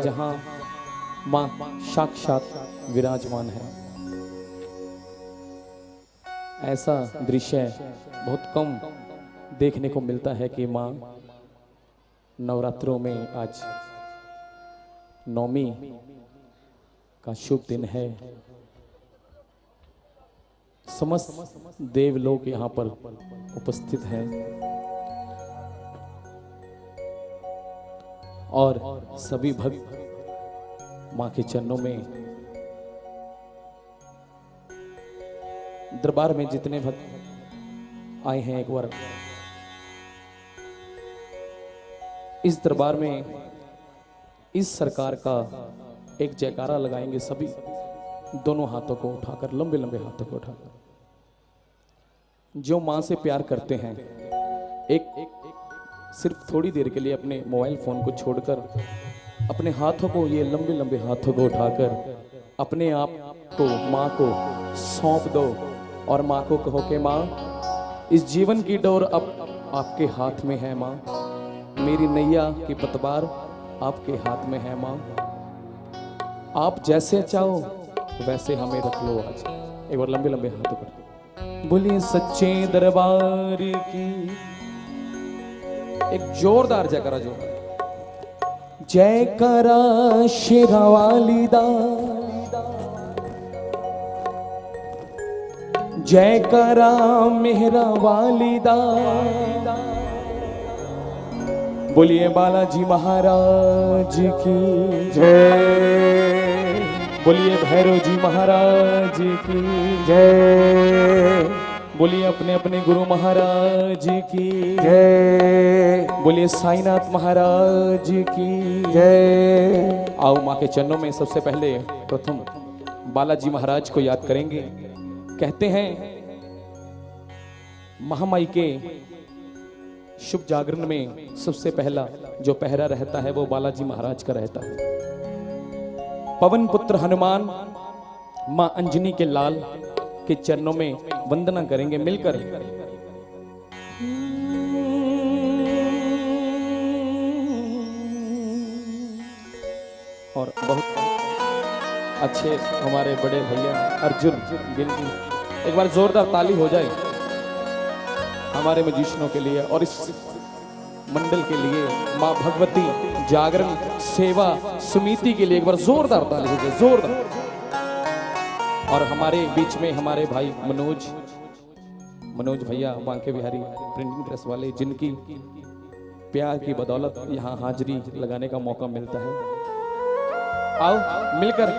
जहां मां साक्षात विराजमान है। ऐसा दृश्य बहुत कम देखने को मिलता है कि मां नवरात्रों में आज नवमी का शुभ दिन है। समस्त देवलोक यहाँ पर उपस्थित हैं और सभी भक्त मां के चरणों में, दरबार में जितने भक्त आए हैं, एक बार इस दरबार में इस सरकार का एक जयकारा लगाएंगे सभी, दोनों हाथों को उठाकर, लंबे लंबे हाथों को उठाकर। जो मां से प्यार करते हैं, एक सिर्फ थोड़ी देर के लिए अपने मोबाइल फोन को छोड़कर अपने हाथों को, ये लंबे लंबे हाथों को उठाकर अपने आप को मां को सौंप दो और मां को कहो कि मां, इस जीवन की डोर अब आपके हाथ में है मां, मेरी नैया की पतवार आपके हाथ में है मां, आप जैसे चाहो वैसे हमें रख लो आज। एक बार लंबे लंबे हाथों पर बोलिए सच्चे दरबार की एक जोरदार जयकारा, जोरदार जयकारा शेरा वाली दा, जयकारा मेहरा वाली दा, बोलिए बालाजी महाराज की जय, बोलिए भैरव जी महाराज की जय, बोलिए अपने अपने गुरु महाराज की जय, बोलिए साईनाथ महाराज की जय। आओ मां के चरणों में सबसे पहले प्रथम बालाजी महाराज को याद करेंगे। कहते हैं महामाई के शुभ जागरण में सबसे पहला जो पहरा रहता है वो बालाजी महाराज का रहता है। पवन पुत्र हनुमान मां अंजनी के लाल के चरणों में वंदना करेंगे मिलकर। और बहुत अच्छे हमारे बड़े भैया अर्जुन गिल जी, एक बार जोरदार ताली हो जाए हमारे म्यूजिशियनों के लिए और इस मंडल के लिए, मां भगवती जागरण सेवा समिति के लिए एक बार जोरदार ताली हो जाए, जोरदार। और हमारे बीच में हमारे भाई मनोज भैया बांके बिहारी प्रिंटिंग प्रेस वाले, जिनकी प्यार की बदौलत यहाँ हाजिरी लगाने का मौका मिलता है। आओ मिलकर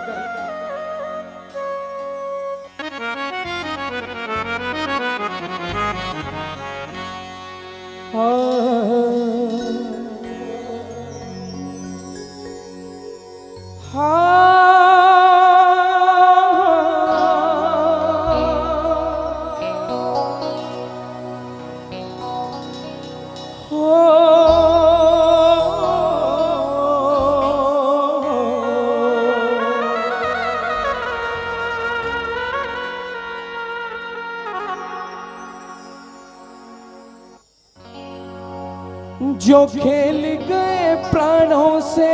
जो खेल गए प्राणों से,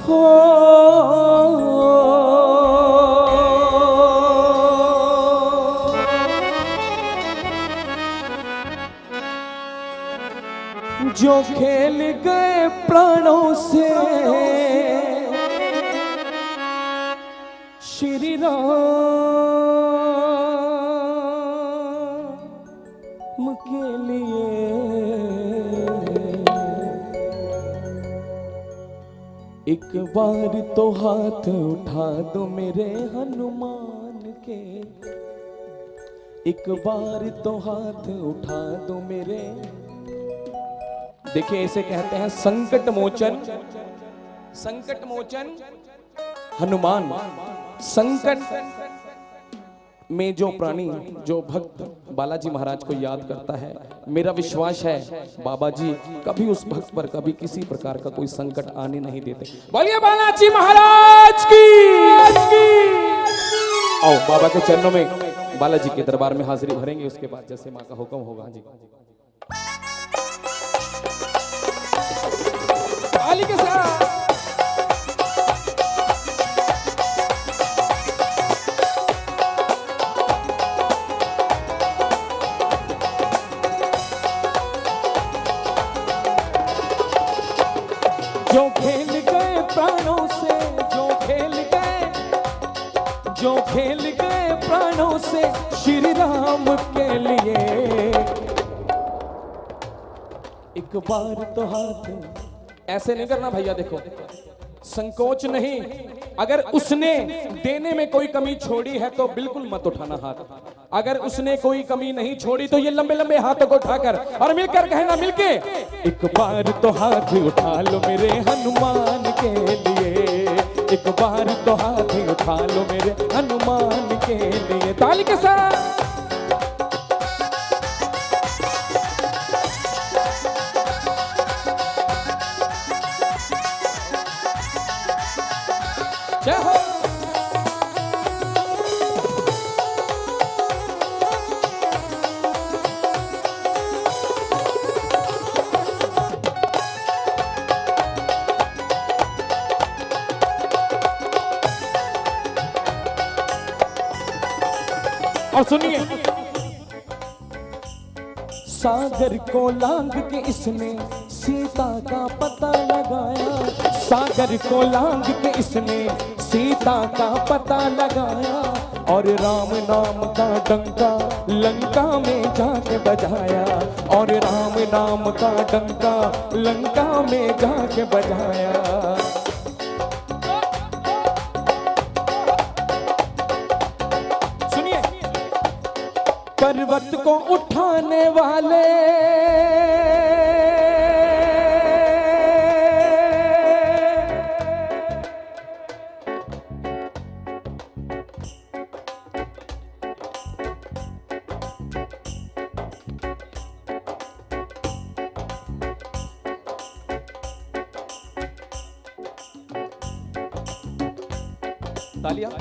हो जो खेल गए प्राणों से, श्री राम के लिए एक बार तो हाथ उठा दो मेरे हनुमान के, एक बार तो हाथ उठा दो मेरे। देखिए ऐसे कहते हैं संकट मोचन, संकट मोचन हनुमान। संकट में जो प्राणी, जो भक्त बालाजी महाराज को याद करता है, मेरा विश्वास है बाबा जी कभी उस भक्त पर कभी किसी प्रकार का कोई संकट आने नहीं देते। बोलिए बालाजी महाराज की। आओ बाबा के चरणों में, बालाजी के दरबार में हाजिरी भरेंगे, उसके बाद जैसे माँ का हुक्म होगा। जी ताली के साथ जो खेल गए प्राणों से, जो खेल गए प्राणों से श्री राम के लिए, एक बार तो हाथ ऐसे नहीं करना भैया, देखो संकोच नहीं। अगर उसने देने में कोई कमी छोड़ी है तो बिल्कुल मत उठाना हाथ, अगर उसने कोई कमी नहीं छोड़ी तो ये लंबे लंबे हाथों को उठाकर और मिलकर कहना, मिलके एक बार तो हाथ उठा लो मेरे हनुमान के लिए, एक बार तो हाथ उठा लो मेरे हनुमान के लिए। ताली के साथ जय हो। और सुनिए, सागर को लांग के इसने सीता का पता लगाया, सागर को लांग के इसने सीता का पता लगाया, और राम नाम का डंका लंका में जाके बजाया, और राम नाम का डंका लंका में जाके बजाया। पर्वत को उठाने वाले तालियां।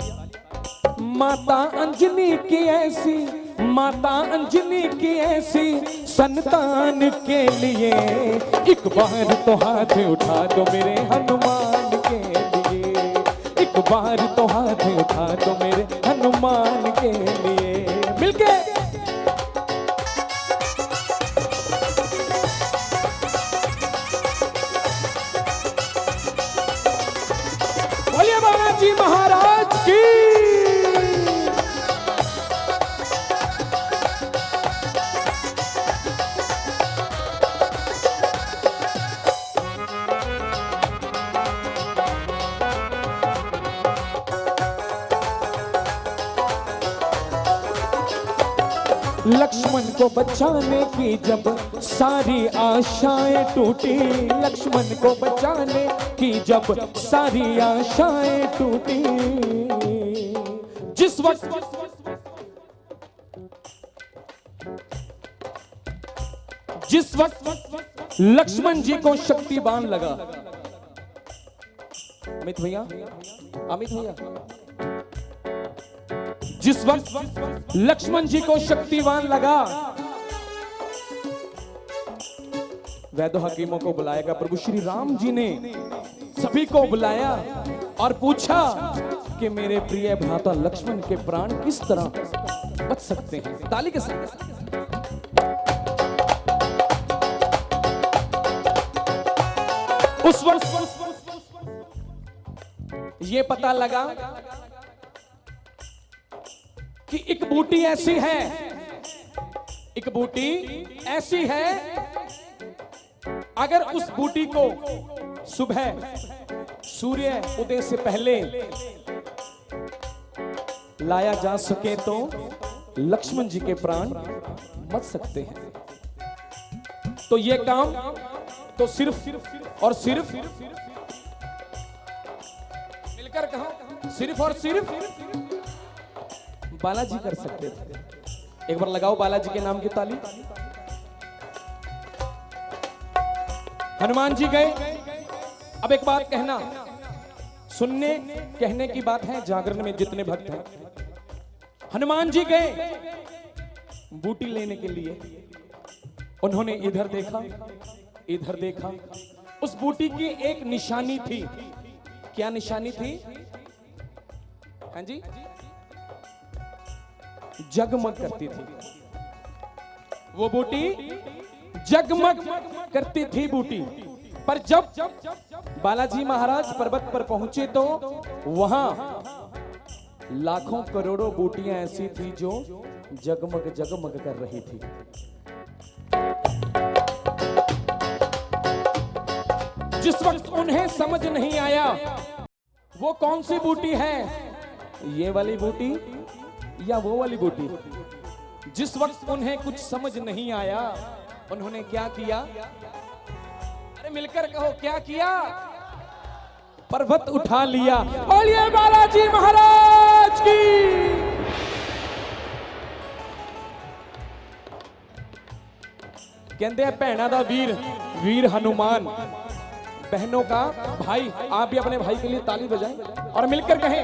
माता अंजनी की ऐसी, माता अंजनी की ऐसी संतान के लिए, एक बार तो हाथ उठा दो मेरे हनुमान के लिए, एक बार तो हाथ उठा दो मेरे हनुमान के लिए। मिलके बोलिए बालाजी महाराज की। लक्ष्मण को बचाने की जब सारी आशाएं टूटी, लक्ष्मण को बचाने की जब सारी आशाएं टूटी, जिस वक्त लक्ष्मण जी को शक्तिबान लगा, अमित भैया, अमित भैया, जिस वक्त लक्ष्मण जी को शक्तिवान लगा, वैद्य हकीमों को बुलाएगा, प्रभु श्री राम जी ने सभी को बुलाया और पूछा कि मेरे प्रिय भ्राता लक्ष्मण के प्राण किस तरह बच सकते हैं। ताली के साथ उस वक्त ये पता लगा कि एक बूटी ऐसी है, एक बूटी ऐसी है, अगर उस बूटी को सुबह सूर्य उदय से पहले लाया जा सके तो लक्ष्मण जी के प्राण बच सकते हैं। तो ये काम तो सिर्फ और सिर्फ मिलकर कहा, सिर्फ और सिर्फ बालाजी कर सकते थे। एक बार लगाओ बालाजी के नाम की ताली। हनुमान जी गए। अब एक बात कहना, सुनने कहने की बात है, जागरण में जितने भक्त हैं हनुमान जी गए बूटी लेने के लिए। उन्होंने इधर देखा, इधर देखा, उस बूटी की एक निशानी थी। क्या निशानी थी? हाँ जी, जगमग करती थी वो बूटी, जगमग करती थी बूटी। पर जब बालाजी महाराज पर्वत पर पहुंचे तो वहां लाखों करोड़ों बूटियां ऐसी थी जो जगमग जगमग कर रही थी। जिस वक्त उन्हें समझ नहीं आया वो कौन सी बूटी है, ये वाली बूटी या वो वाली बूटी, जिस वक्त उन्हें कुछ समझ नहीं आया उन्होंने क्या किया? अरे मिलकर कहो, क्या किया? पर्वत उठा लिया। बोलिए बालाजी महाराज की। कहते हैं भैणा दा वीर, वीर हनुमान, बहनों का भाई। आप भी अपने भाई के लिए ताली बजाएं और मिलकर कहें,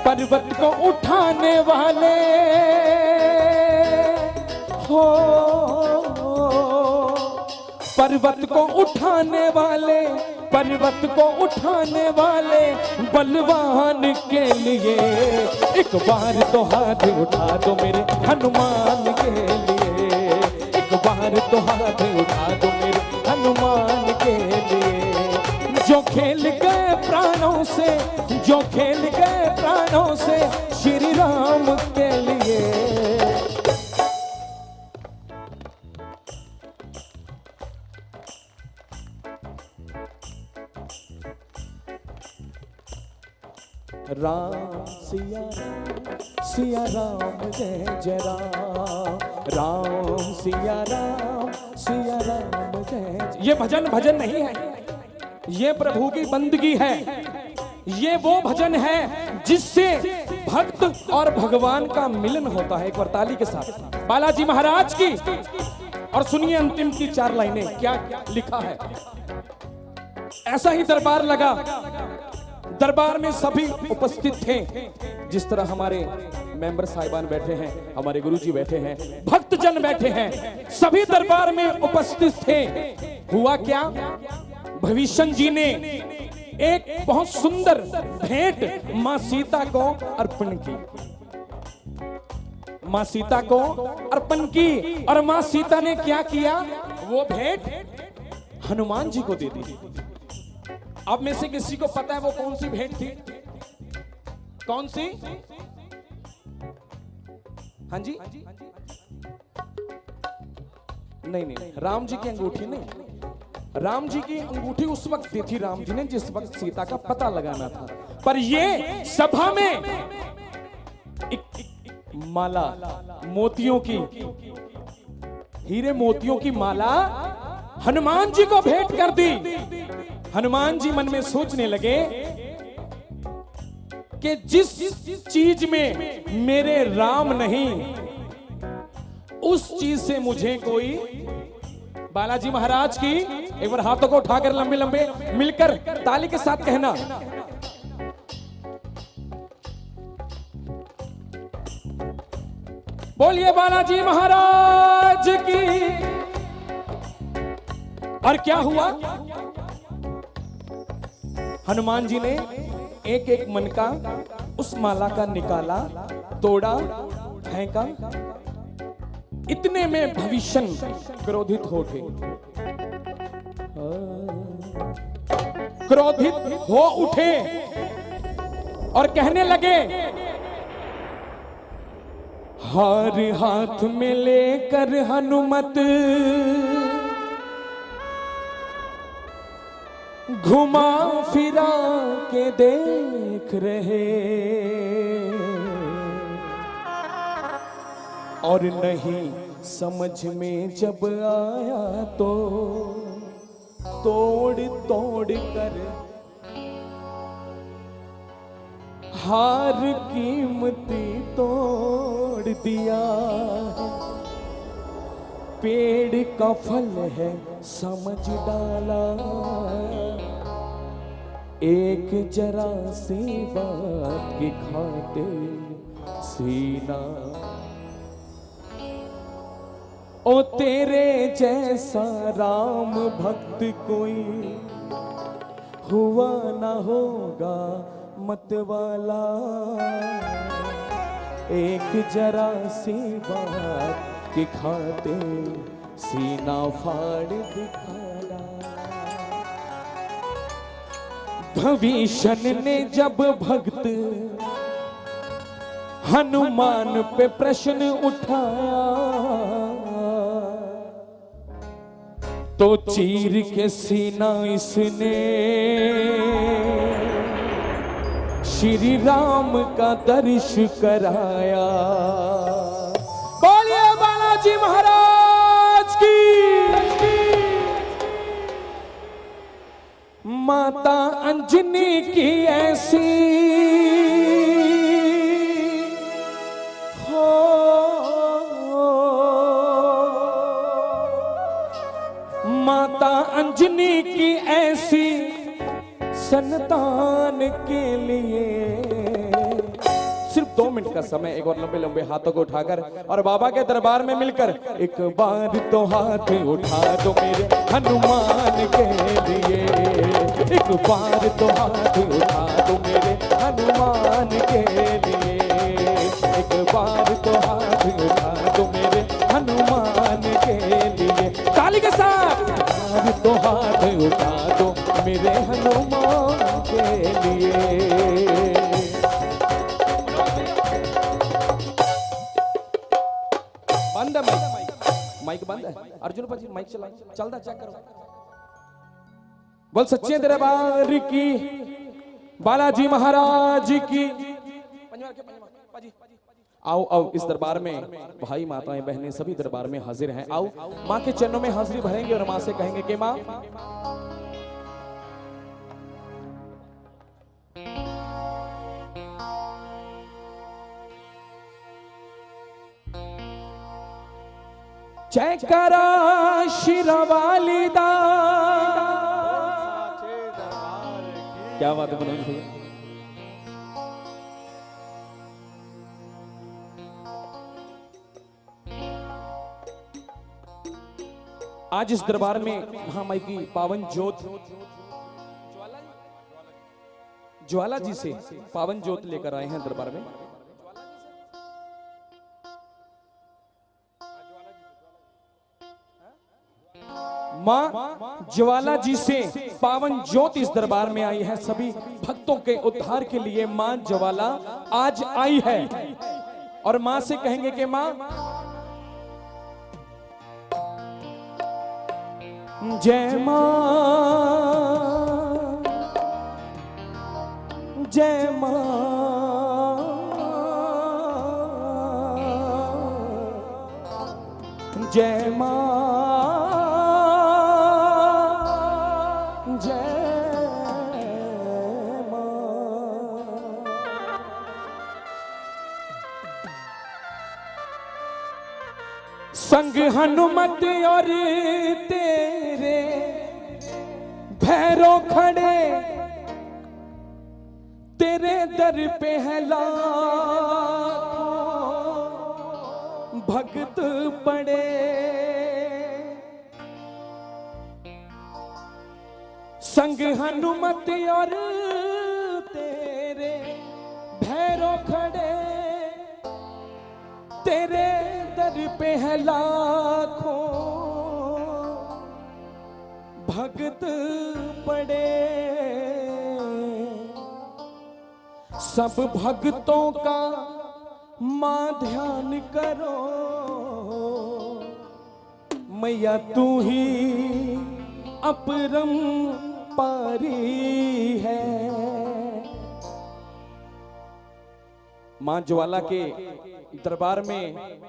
पर्वत को उठाने वाले हो, पर्वत को उठाने वाले, पर्वत को उठाने वाले बलवान के लिए एक बार तो हाथ उठा दो मेरे हनुमान के लिए, एक बार तो हाथ उठा दो मेरे हनुमान के लिए। जो खेल गए प्राणों से, जो खेल गए प्राणों से श्री राम के लिए। राम सिया राम, सिया राम जय जय राम, राम सिया राम, सिया राम जय जय। ये भजन भजन नहीं है, ये प्रभु की बंदगी है। ये वो भजन है जिससे भक्त और भगवान का मिलन होता है। एक बार ताली के साथ बालाजी महाराज की। और सुनिए अंतिम की 4 लाइनें, क्या लिखा है। ऐसा ही दरबार लगा, दरबार में सभी उपस्थित थे। जिस तरह हमारे मेंबर साहिबान बैठे हैं, हमारे गुरुजी बैठे हैं, भक्तजन बैठे हैं, सभी दरबार में उपस्थित थे। हुआ क्या? भविष्य जी ने एक बहुत सुंदर भेंट मां सीता को अर्पण की, मां सीता को अर्पण की। और मां सीता ने क्या किया? वो भेंट हनुमान जी को दे दी। अब में से किसी को पता है वो कौन सी भेंट थी? कौन सी? हाँ जी, नहीं नहीं, राम जी की अंगूठी नहीं। राम जी की अंगूठी उस वक्त दी थी राम जी ने जिस वक्त सीता का पता लगाना था। पर ये सभा में एक माला, मोतियों की, हीरे मोतियों की माला हनुमान जी को भेंट कर दी। हनुमान जी मन में सोचने लगे कि जिस चीज में मेरे राम नहीं, उस चीज से मुझे कोई। बालाजी महाराज की। एक बार हाथों को उठाकर लंबे लंबे मिलकर ताली के साथ कहना, बोलिए बालाजी महाराज की। और क्या हुआ? हनुमान जी ने एक एक मन का उस माला का निकाला, तोड़ा, फेंका। इतने में भविष्य क्रोधित हो उठे, क्रोधित हो उठे और कहने लगे, हार हाथ में लेकर हनुमत घुमा फिरा के देख रहे, और नहीं समझ में जब आया तो तोड़ तोड़ कर हार कीमती तोड़ दिया। पेड़ का फल है समझ डाला, एक जरा सी बात की खातिर सीना। ओ तेरे जैसा राम भक्त कोई हुआ ना होगा मतवाला। एक जरा सी बात की खाते सीना फाड़ दिखाना। भविष्य ने जब भक्त हनुमान पे प्रश्न उठाया तो चीर के सीना इसने श्री राम का दर्श कराया। बोलिए बालाजी महाराज की। माता अंजनी की ऐसी हो माता अंजनी की ऐसी संतान के लिए सिर्फ 2 मिनट का समय एक और लंबे लंबे हाथों को उठाकर और बाबा के दरबार में मिलकर एक बार तो हाथ उठा दो मेरे हनुमान के लिए। एक बार तो हाथ उठा दो मेरे हनुमान के लिए। एक बार तो हाथ उठा दो मेरे हनुमान के लिए। ताली के साथ बार तो हाथ उठा दो मेरे हनुमान के लिए। बंद है माइक बंद है। अर्जुन पाजी माइक चलता चेक करो। बोल सच्चे दरबार की बालाजी महाराज की। आओ आओ इस दरबार में भाई माताएं बहनें सभी दरबार में हाजिर हैं। आओ माँ के चरणों में हाजिरी भरेंगे और माँ से कहेंगे कि माँ जयकारा शिरवाली दा। क्या बात है मनोज भैया। आज इस दरबार में महामाई की पावन ज्योत ज्वाला जी से पावन ज्योत लेकर आए हैं दरबार में। मां ज्वाला जी से पावन ज्योत इस दरबार में आई है। सभी भक्तों के उद्धार के लिए मां ज्वाला आज आई है और मां से कहेंगे कि मां जय मां जय मां जय मां संग हनुमत और तेरे भैरव खड़े तेरे दर पे है लाखों भक्त पड़े। संग हनुमत और तेरे भैरव खड़े तेरे दर पे है लाखों भक्त पड़े। सब भक्तों का मां ध्यान करो मैया तू ही अपरम पारी है। मां ज्वाला के दरबार में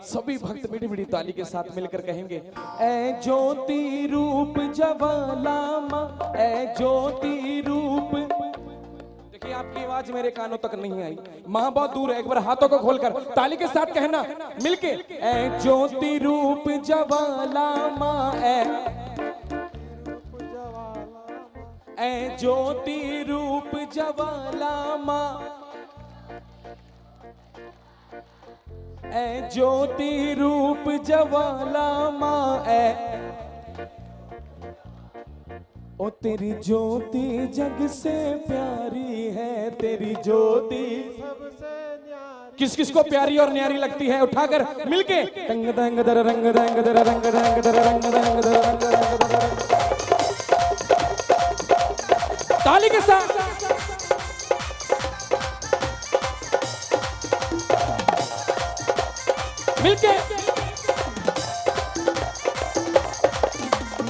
सभी भक्त मीठी मीठी ताली के साथ मिलकर कहेंगे ऐ ज्योति रूप ज्वाला मां ऐ ज्योति रूप। देखिए आपकी आवाज मेरे कानों तक नहीं आई, मां बहुत दूर है। एक बार हाथों को खोलकर ताली के साथ कहना मिलके ऐ ज्योति रूप ज्वाला मां ऐ ज्योति रूप ज्वाला मां ऐ ज्योति रूप ज्वाला माँ ऐ ओ तेरी ज्योति जग से प्यारी है, तेरी ज्योति किस किस को प्यारी और न्यारी लगती है? उठाकर मिलके रंग रंग दर रंग रंग दर रंग रंग दर रंग रंग दर रंग रंग ताली के साथ मिलके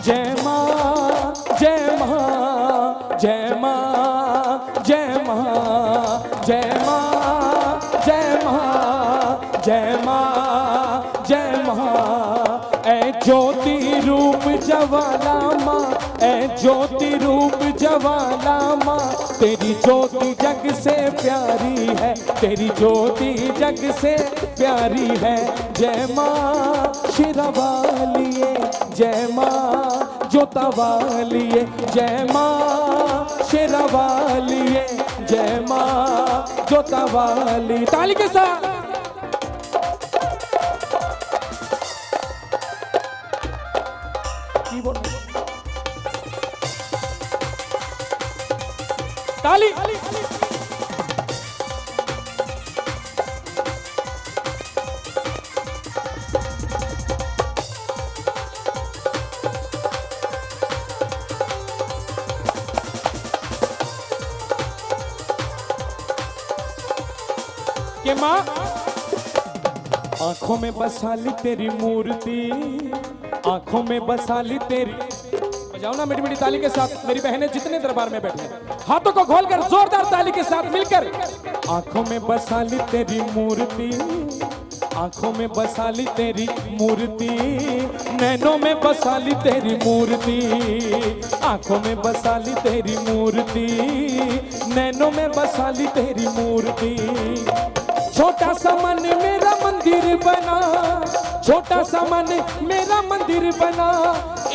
जय मां जय मां जय मां जय मां जय मां जय मां जय मां जय मां ऐ ज्योति रूप ज्वाला मां ऐ ज्योति रूप ज्वाला मां तेरी ज्योति जग से प्यारी है, तेरी ज्योति जग से प्यारी है। जय मां शिरवालिए जय मां जोतावालिए जय मां शेरावालिए जय मां जोतावाली ताली के साथ ताली के माँ आंखों में बसा ली तेरी मूर्ति, आंखों में बसा ली तेरी बजाओ ना मीठी मीठी ताली के साथ मेरी बहनें जितने दरबार में बैठे हाथों को खोलकर जोरदार ताली के साथ मिलकर आंखों में बसा ली तेरी मूर्ति, आंखों में बसा ली तेरी मूर्ति, नैनों में बसा ली तेरी मूर्ति, आंखों में बसा ली तेरी मूर्ति, नैनों में बसा ली तेरी मूर्ति। छोटा सा मन मेरा मंदिर बना, छोटा सा मन मेरा मंदिर बना,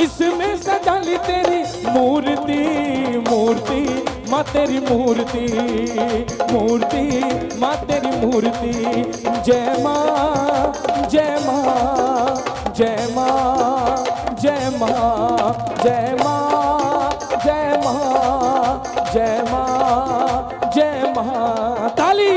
इसमें सजा ली तेरी मूर्ति, मूर्ति माँ तेरी मूर्ति, मूर्ति माँ तेरी मूर्ति। जय माँ जय माँ जय माँ जय माँ जय माँ जय माँ जय माँ जय माँ ताली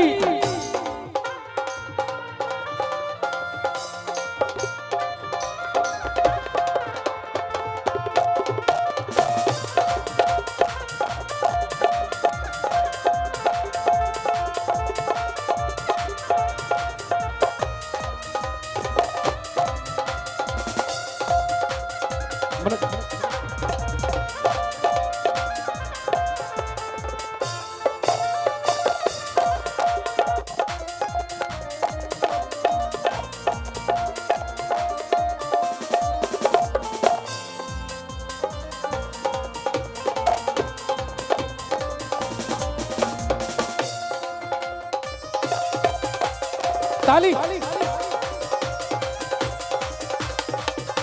ताली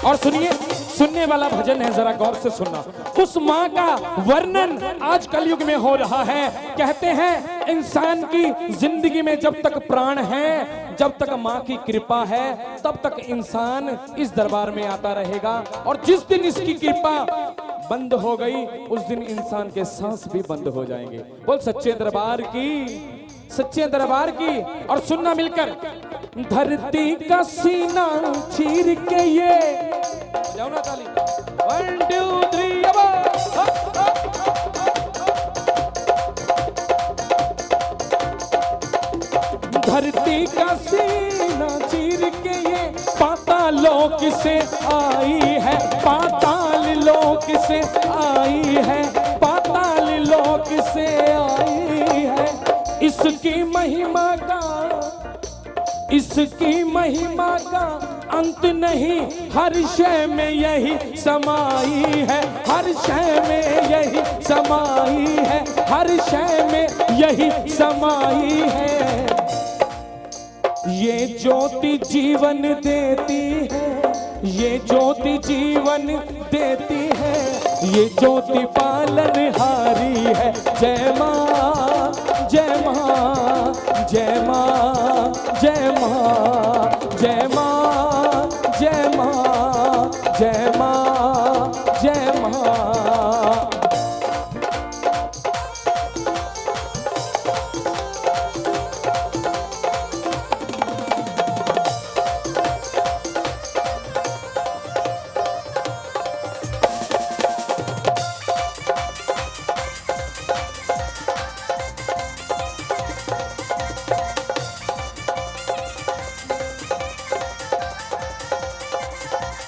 और सुनिए सुनने वाला भजन है जरा गौर से सुनना। उस माँ का वर्णन आज कलयुग में हो रहा है। कहते हैं इंसान की जिंदगी में जब तक प्राण है, जब तक माँ की कृपा है, तब तक इंसान इस दरबार में आता रहेगा और जिस दिन इसकी कृपा बंद हो गई उस दिन इंसान के सांस भी बंद हो जाएंगे। बोल सच्चे दरबार की, सच्चे दरबार की। और सुनना मिलकर धरती का सीना चीर के ये जाओ ना ताली 1 2 3 धरती का सीना चीर के ये पाताल लोक से आई है, पाताल लोक से आई है, पाताल लोक से आई है। इसकी महिमा का, इसकी महिमा का अंत नहीं, हर शय में यही समाई है, हर शय में यही समाई है, हर शय में यही समाई है। ये ज्योति जीवन देती है, ये ज्योति जीवन देती है, ये ज्योति पालनहारी है। जय माँ जय माँ जय माँ जय माँ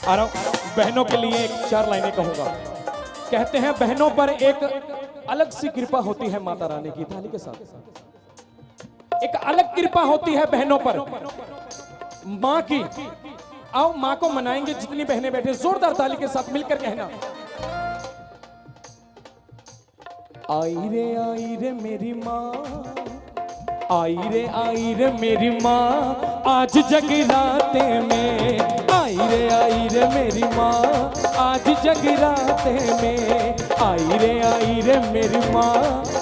आ रहा हूं। बहनों के लिए एक 4 लाइनें कहूंगा। कहते हैं बहनों पर एक अलग सी कृपा होती है माता रानी की, थाली के साथ एक अलग कृपा होती है बहनों पर, माँ की। आओ माँ को मनाएंगे, जितनी बहनें बैठे जोरदार ताली के साथ मिलकर कहना, आई रे मेरी माँ, आई रे मेरी माँ आज जगराते में, आई रे मेरी माँ आज जगराते में, आई रे मेरी माँ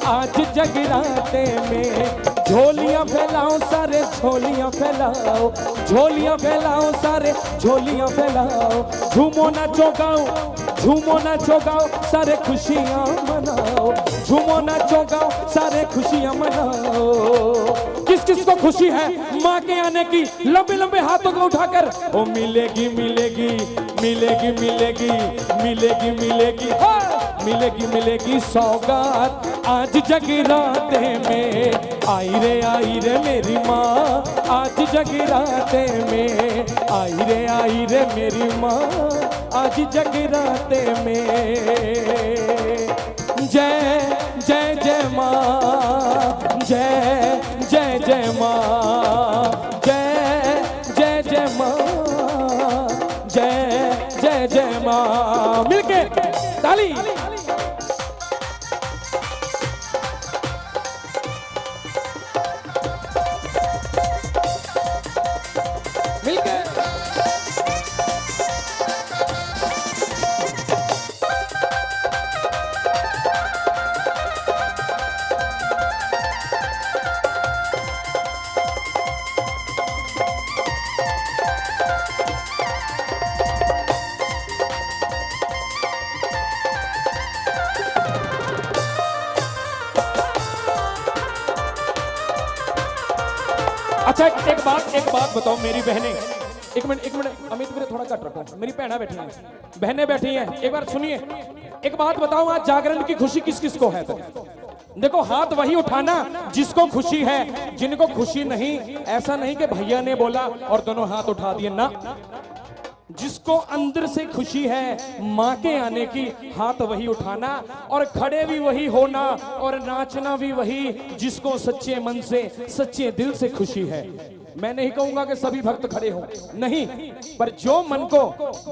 आज जगराते में। झोलियां फैलाओ सारे झोलियां फैलाओ, झोलियां फैलाओ सारे झोलियां फैलाओ, झूमो नाचो गाओ, झूमो नाचो गाओ सारे खुशियां मनाओ, झूमो नाचो गाओ सारे खुशियां मनाओ। किस किस को खुशी है माँ के आने की, लंबे लंबे हाथों को उठाकर, ओ मिलेगी मिलेगी मिलेगी मिलेगी मिलेगी मिलेगी मिलेगी मिलेगी सौगात आज जगराते में, आई रे मेरी माँ आज जगराते में, आई रे मेरी माँ आज जगराते में। जय जय जय माँ, जय जय जय माँ, जय जय जय माँ, जय जय जय माँ। मिलके ताली। अच्छा एक बात बताओ मेरी बहनें, एक मिनट अमित मेरे थोड़ा कट रखो, मेरी बहनें बैठी हैं, बहनें बैठी हैं, एक बार सुनिए। एक बात बताओ, आज जागरण की खुशी किस किस को है? तो देखो हाथ वही उठाना जिसको खुशी है, जिनको खुशी नहीं, ऐसा नहीं कि भैया ने बोला और दोनों हाथ उठा दिए ना। जिसको अंदर से खुशी है माँ के आने की, हाथ वही उठाना और खड़े भी वही होना और नाचना भी वही जिसको सच्चे मन से सच्चे दिल से खुशी है। मैं नहीं कहूंगा कि सभी भक्त खड़े हों, नहीं, पर जो मन को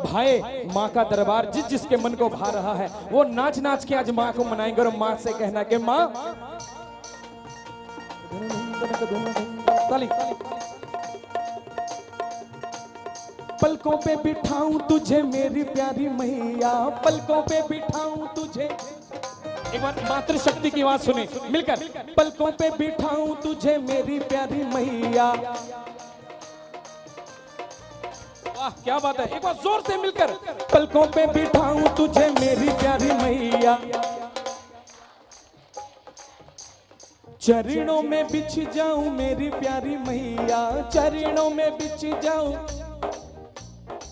भाए माँ का दरबार, जिसके मन को भा रहा है वो नाच नाच के आज माँ को मनाएंगे और माँ से कहना कि माँ पलकों पे बिठाऊं तुझे मेरी प्यारी मैया, पलकों पे बिठाऊं तुझे। एक बार मातृशक्ति की आवाज सुने मिलकर, पलकों पे बिठाऊं तुझे मेरी प्यारी मैया। वाह क्या बात है, एक बार जोर से मिलकर, पलकों पे बिठाऊं तुझे मेरी प्यारी मैया, चरणों में बिछ जाऊं मेरी प्यारी मैया, चरणों में बिछ जाऊं।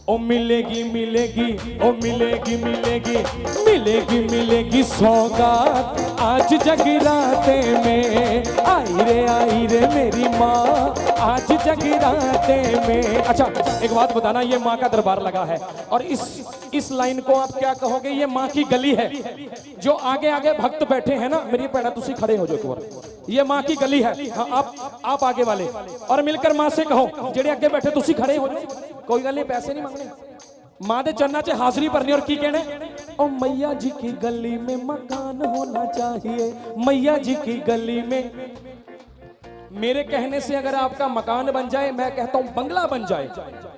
ओ मिलेगी मिलेगी, ओ मिलेगी मिलेगी मिलेगी मिलेगी सौगात आज जगराते में, आई रे मेरी माँ आज जगराते में। अच्छा एक बात बताना, ये माँ का दरबार लगा है और इस लाइन को आप क्या कहोगे? ये माँ की गली है। जो आगे आगे भक्त बैठे हैं ना, मेरी भैया तुसी खड़े हो जाओ, ये माँ की गली है। हाँ आप आगे वाले और मिलकर माँ से कहो, जेड़े आगे बैठे तुसी खड़े हो जाओ, कोई गल नहीं, पैसे नहीं मांगने, माँ दे चरणा च हाजरी भरनी। और की कहने, ओ मैया जी की गली में मकान होना चाहिए, मैया जी की गली में। मेरे कहने से अगर आपका मकान बन जाए, मैं कहता हूं बंगला बन जाए,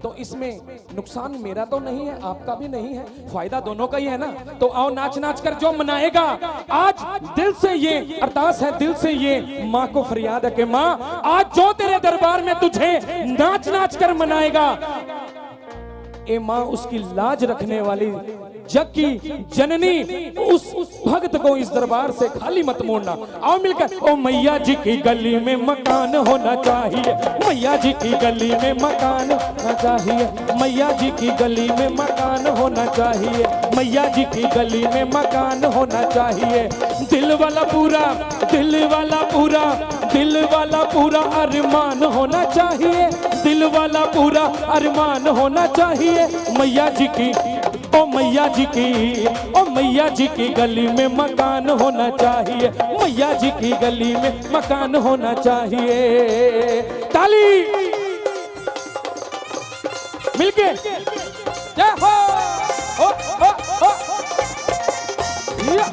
तो इसमें नुकसान मेरा तो नहीं है, आपका भी नहीं है, फायदा दोनों का ही है ना। तो आओ नाच नाच कर जो मनाएगा, आज दिल से ये अरदास है, दिल से ये माँ को फरियाद है कि माँ आज जो तेरे दरबार में तुझे नाच नाच कर मनाएगा, ए माँ उसकी लाज रखने वाली जग की जननी, उस भक्त को इस दरबार से खाली मत मोड़ना। आओ मिलकर, ओ मैया जी की गली में मकान होना चाहिए, मैया जी की गली में मकान होना चाहिए, मैया जी की गली में मकान होना चाहिए, मैया जी की गली में मकान होना चाहिए। दिल वाला पूरा, दिल वाला पूरा, दिल वाला पूरा अरमान होना चाहिए। दिल वाला पूरा अरमान होना चाहिए। मैया जी की, ओ मैया जी की, ओ मैया जी की गली में मकान होना चाहिए। मैया जी की गली में मकान होना चाहिए। ताली मिलके जय हो। ओ, ओ, ओ, या।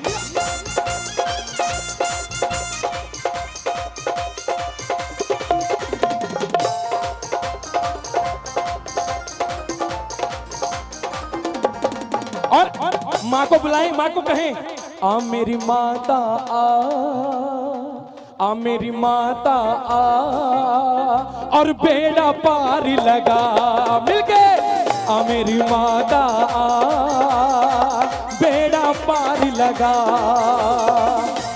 और माँ को बुलाएं, माँ को कहें आ मेरी माता आ मेरी माता आ, और बेड़ा पार लगा। मिलके आ मेरी माता आ, बेड़ा पार लगा।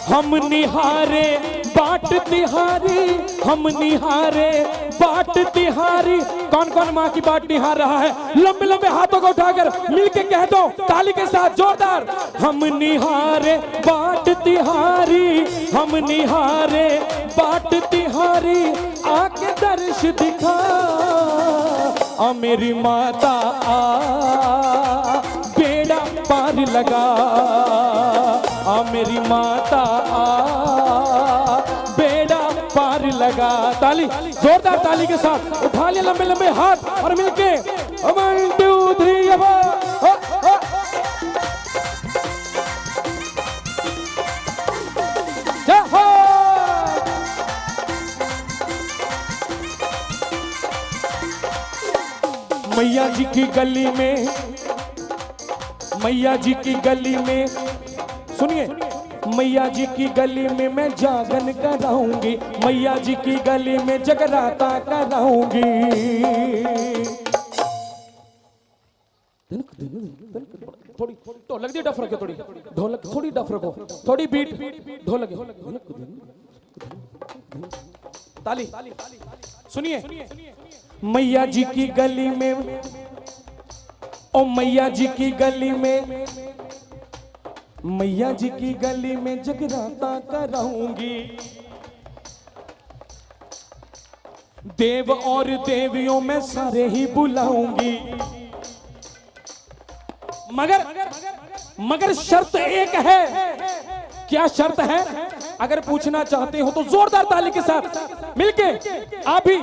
हम निहारे बाट तिहारी, हम निहारे बाट तिहारी। कौन कौन माँ की बाट निहार रहा है? लंबे लंबे हाथों को उठाकर मिलके कह दो ताली के साथ जोरदार। हम निहारे बाट तिहारी, हम निहारे बाट तिहारी, आके दर्श दिखा। आ मेरी माता आ, बेड़ा पार लगा। आ मेरी माता आ, बेड़ा पार लगा। ताली, जोरदार ताली के साथ उठा लिया लंबे लंबे हाथ और मिलके 1 2 3 जय हो। मैया जी की गली में, मैया जी की गली में, सुनिए, मैया जी की गली में मैं जागन कराऊंगी। मैया जी की गली में जगराता कराऊंगी। थोड़ी ढोलक दी डफ रखो, थोड़ी ढोलक, थोड़ी डफ रखो, थोड़ी बीट ढोलक। ताली सुनिए। मैया जी की गली में, ओ मैया जी की गली में, मैया जी की गली में जगराता कराऊंगी। देव और देवियों में सारे ही बुलाऊंगी। मगर शर्त एक है। क्या शर्त है? अगर पूछना चाहते हो तो जोरदार ताली के साथ मिलके आप भी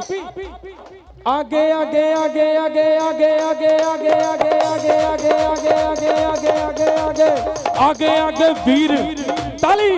आगे आगे आगे आगे आगे आगे आगे आगे आगे आगे आगे आगे आगे आगे आगे आगे आगे वीर। ताली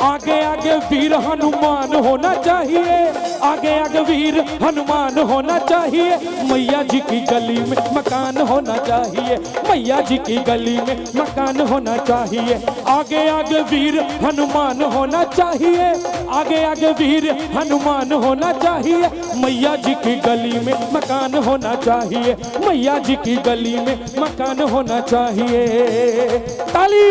आगे आगे वीर हनुमान होना चाहिए। आगे आगे वीर हनुमान होना चाहिए। मैया जी की गली में मकान होना चाहिए। मैया जी की गली में मकान होना चाहिए। आगे आगे वीर हनुमान होना चाहिए। आगे आगे वीर हनुमान होना चाहिए। मैया जी की गली में मकान होना चाहिए। मैया जी की गली में मकान होना चाहिए। ताली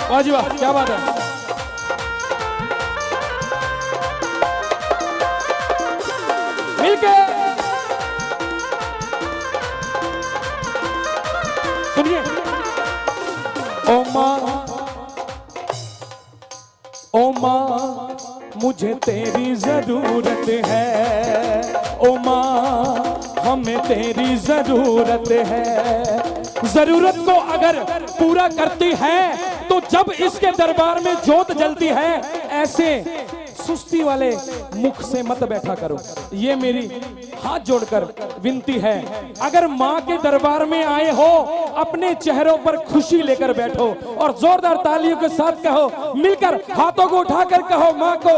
वाह जी वाह, क्या बात है। मिलके सुनिए। ओ माँ, ओ माँ मुझे तेरी जरूरत है। ओ माँ हमें तेरी जरूरत है। जरूरत को अगर पूरा करती है तो जब इसके दरबार में जोत जलती है, ऐसे सुस्ती वाले मुख से मत बैठा करो। ये मेरी हाथ जोड़कर विनती है। अगर माँ के दरबार में आए हो, अपने चेहरों पर खुशी लेकर बैठो और जोरदार तालियों के साथ कहो, मिलकर हाथों को उठाकर कहो माँ को,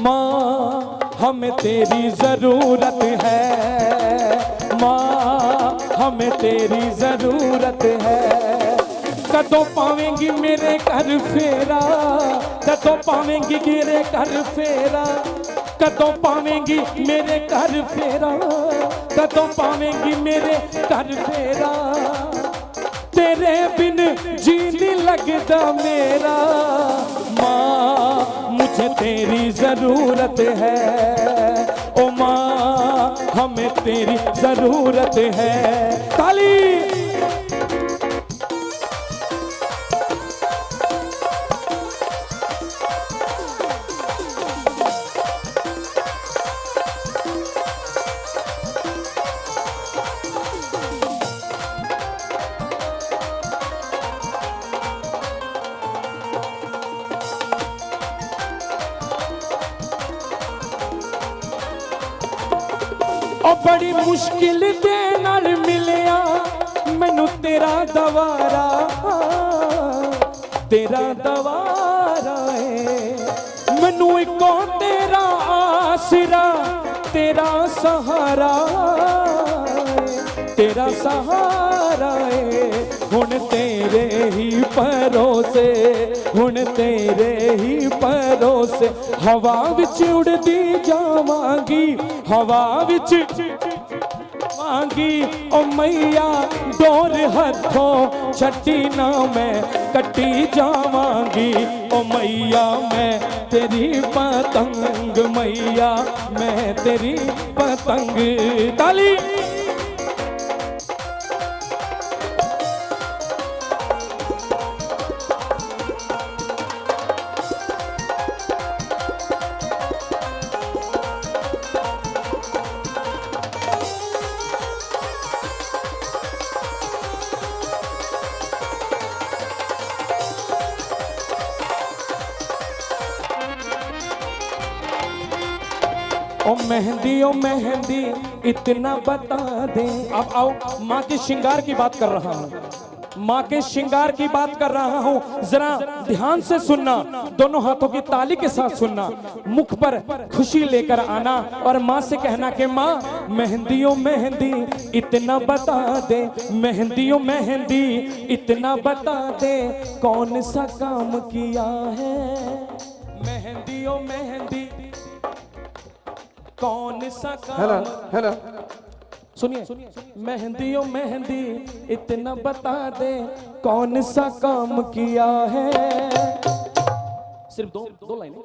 माँ हमें तेरी जरूरत है। माँ हमें तेरी जरूरत है। कदों पावेंगी मेरे घर फेरा, कदों पावेंगी मेरे घर फेरा, कदों पावेंगी मेरे घर फेरा, कदों पावेंगी मेरे घर फेरा। तेरे बिन जी नहीं लगता मेरा। माँ मुझे तेरी जरूरत है, ओ माँ हमें तेरी जरूरत है। ताली। ओ बड़ी मुश्किल दे नाल मिलिया मैनू तेरा दवारा, तेरा दवारा है। मैनू इको तेरा आसरा, तेरा सहारा, तेरा सहारा है। हुण तेरे ही भरोसे, हुण तेरे ही भरोसे हवा विच उड़दी जावांगी, हवा विच मांगी। ओ मैया डोर हथों छड्डी ना मैं कटी जावांगी। ओ मैया मैं तेरी पतंग, मैया मैं तेरी पतंग। ताली। ओ मेहंदी इतना बता दे। अब आओ माँ के श्रृंगार की बात कर रहा हूँ, माँ के श्रृंगार की बात कर रहा हूँ। जरा ध्यान से सुनना, दोनों हाथों की ताली के साथ सुनना, मुख पर खुशी लेकर आना और माँ से कहना कि माँ मेहंदियों मेहंदी इतना बता दे, मेहंदियों मेहंदी इतना बता दे कौन सा काम किया है। मेहंदियों मेहंदी कौन सा काम। हेलो सुनिए, मेहंदियों मेहंदी इतना बता दे कौन सा काम किया है। सिर्फ दो लाइनें।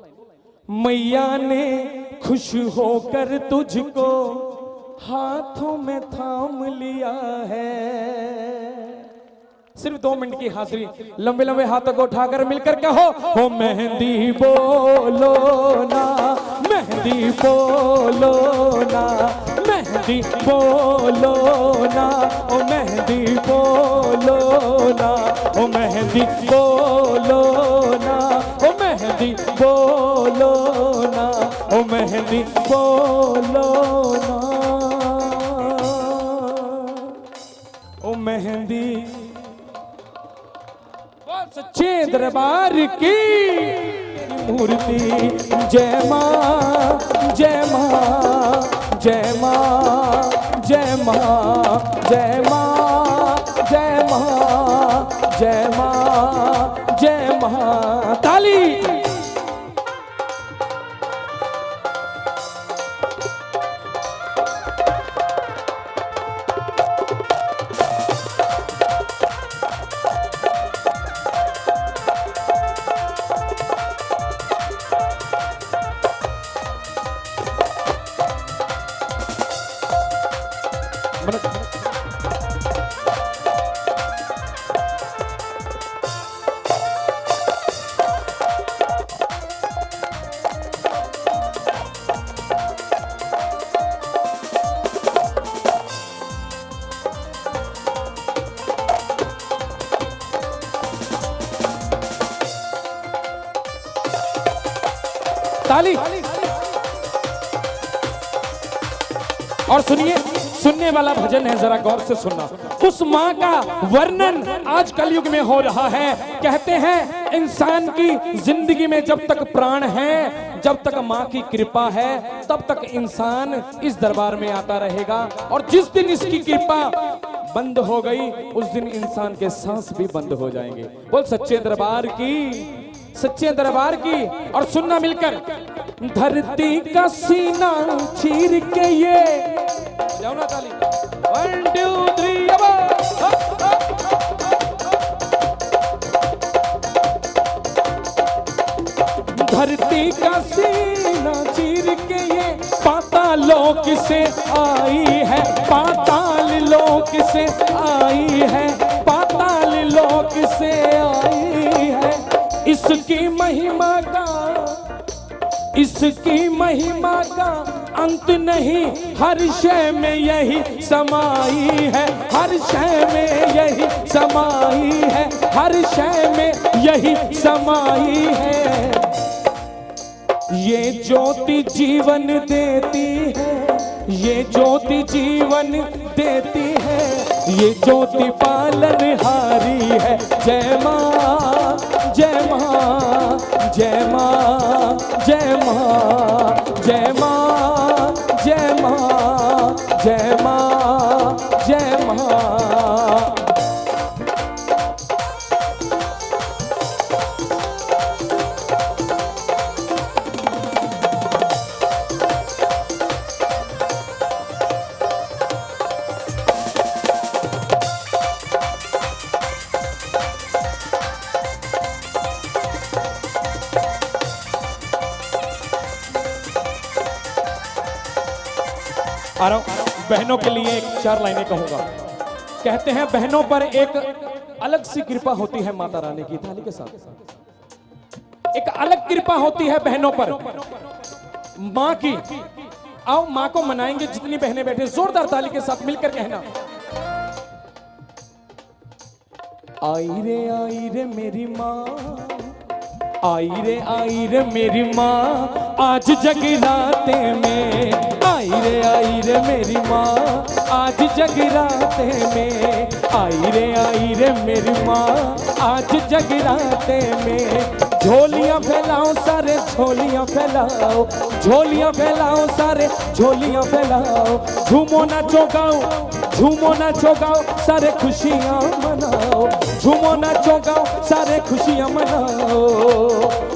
मैया ने खुश होकर तुझको हाथों में थाम लिया है। सिर्फ 2 मिनट की हाजिरी, लंबे लंबे हाथों को उठाकर मिलकर कहो, हो मेहंदी बोलो ना, मेहंदी बोलो ना, मेहंदी बोलो ना, ओ मेहंदी बोलो ना, ओ मेहंदी बोलो ना, ओ मेहंदी बोलो ना, ओ मेहंदी बोलो ना, ओ मेहंदी। सच्चे दरबार की मूर्ति। जय माँ जय माँ जय माँ जय माँ जय माँ जय माँ जय माँ जय माँ। ताली। ताली। और सुनिए, सुनने वाला भजन है, जरा गौर से सुनना। उस माँ का वर्णन आज कलयुग में हो रहा है। कहते हैं इंसान की जिंदगी में जब तक प्राण है, जब तक माँ की कृपा है, तब तक इंसान इस दरबार में आता रहेगा। और जिस दिन इसकी कृपा बंद हो गई, उस दिन इंसान के सांस भी बंद हो जाएंगे। बोल सच्चे दरबार की, सच्चे दरबार की। और सुनना मिलकर, धरती का सीना चीर के ये, जाओ ना ताली। 1 2 3 अब धरती का सीना चीर के ये पाताल लोक से आई है, पाताल लोक से आई है, पाताल लोक से आई है। इसकी महिमा का, इसकी महिमा का अंत नहीं, हर शय में यही समाई है, हर शय में यही समाई है, हर शय में यही समाई है। ये ज्योति जीवन देती है, ये ज्योति जीवन देती है, ये ज्योति पालनहारी है। जय माँ, जय माँ, जय माँ, जय माँ, जय माँ, जय माँ, जय माँ, जय माँ। आ रहा हूं, बहनों के लिए एक 4 लाइनें कहूंगा। कहते हैं बहनों पर एक अलग सी कृपा होती है माता रानी की, थाली के साथ एक अलग कृपा होती है बहनों पर, माँ की। आओ माँ को मनाएंगे, जितनी बहनें बैठे जोरदार ताली के साथ मिलकर कहना। आई रे मेरी माँ, आई रे मेरी माँ आज जगराते में, आई रे मेरी माँ आज जगराते में, आई रे मेरी माँ आज जगराते में। झोलियां फैलाओ सारे झोलियां फैलाओ, झोलियां फैलाओ सारे झोलियां फैलाओ, झूमो नाचो गाओ, झूमो नाचो गाओ सारे खुशियां मनाओ, झूमो नाचो गाओ सारे खुशियां मनाओ।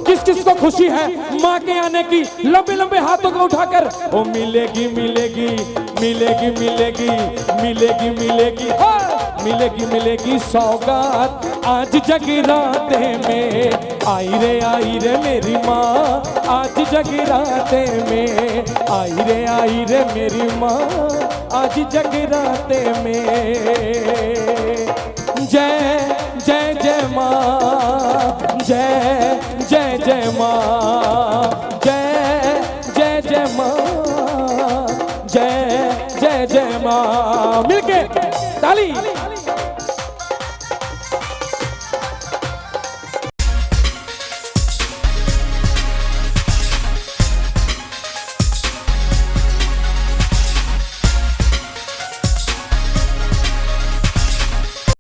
किस किस को खुशी है माँ के आने की? लंबे लंबे हाथों को उठाकर ओ मिलेगी मिलेगी मिलेगी मिलेगी मिलेगी मिलेगी मिलेगी मिलेगी सौगात आज जगराते में। आई रे मेरी माँ आज जगराते में, आई रे मेरी माँ आज जगराते में। जय जय जय माँ, जय जय जय माँ, जय जय जय माँ, जय जय जय माँ। मिलके ताली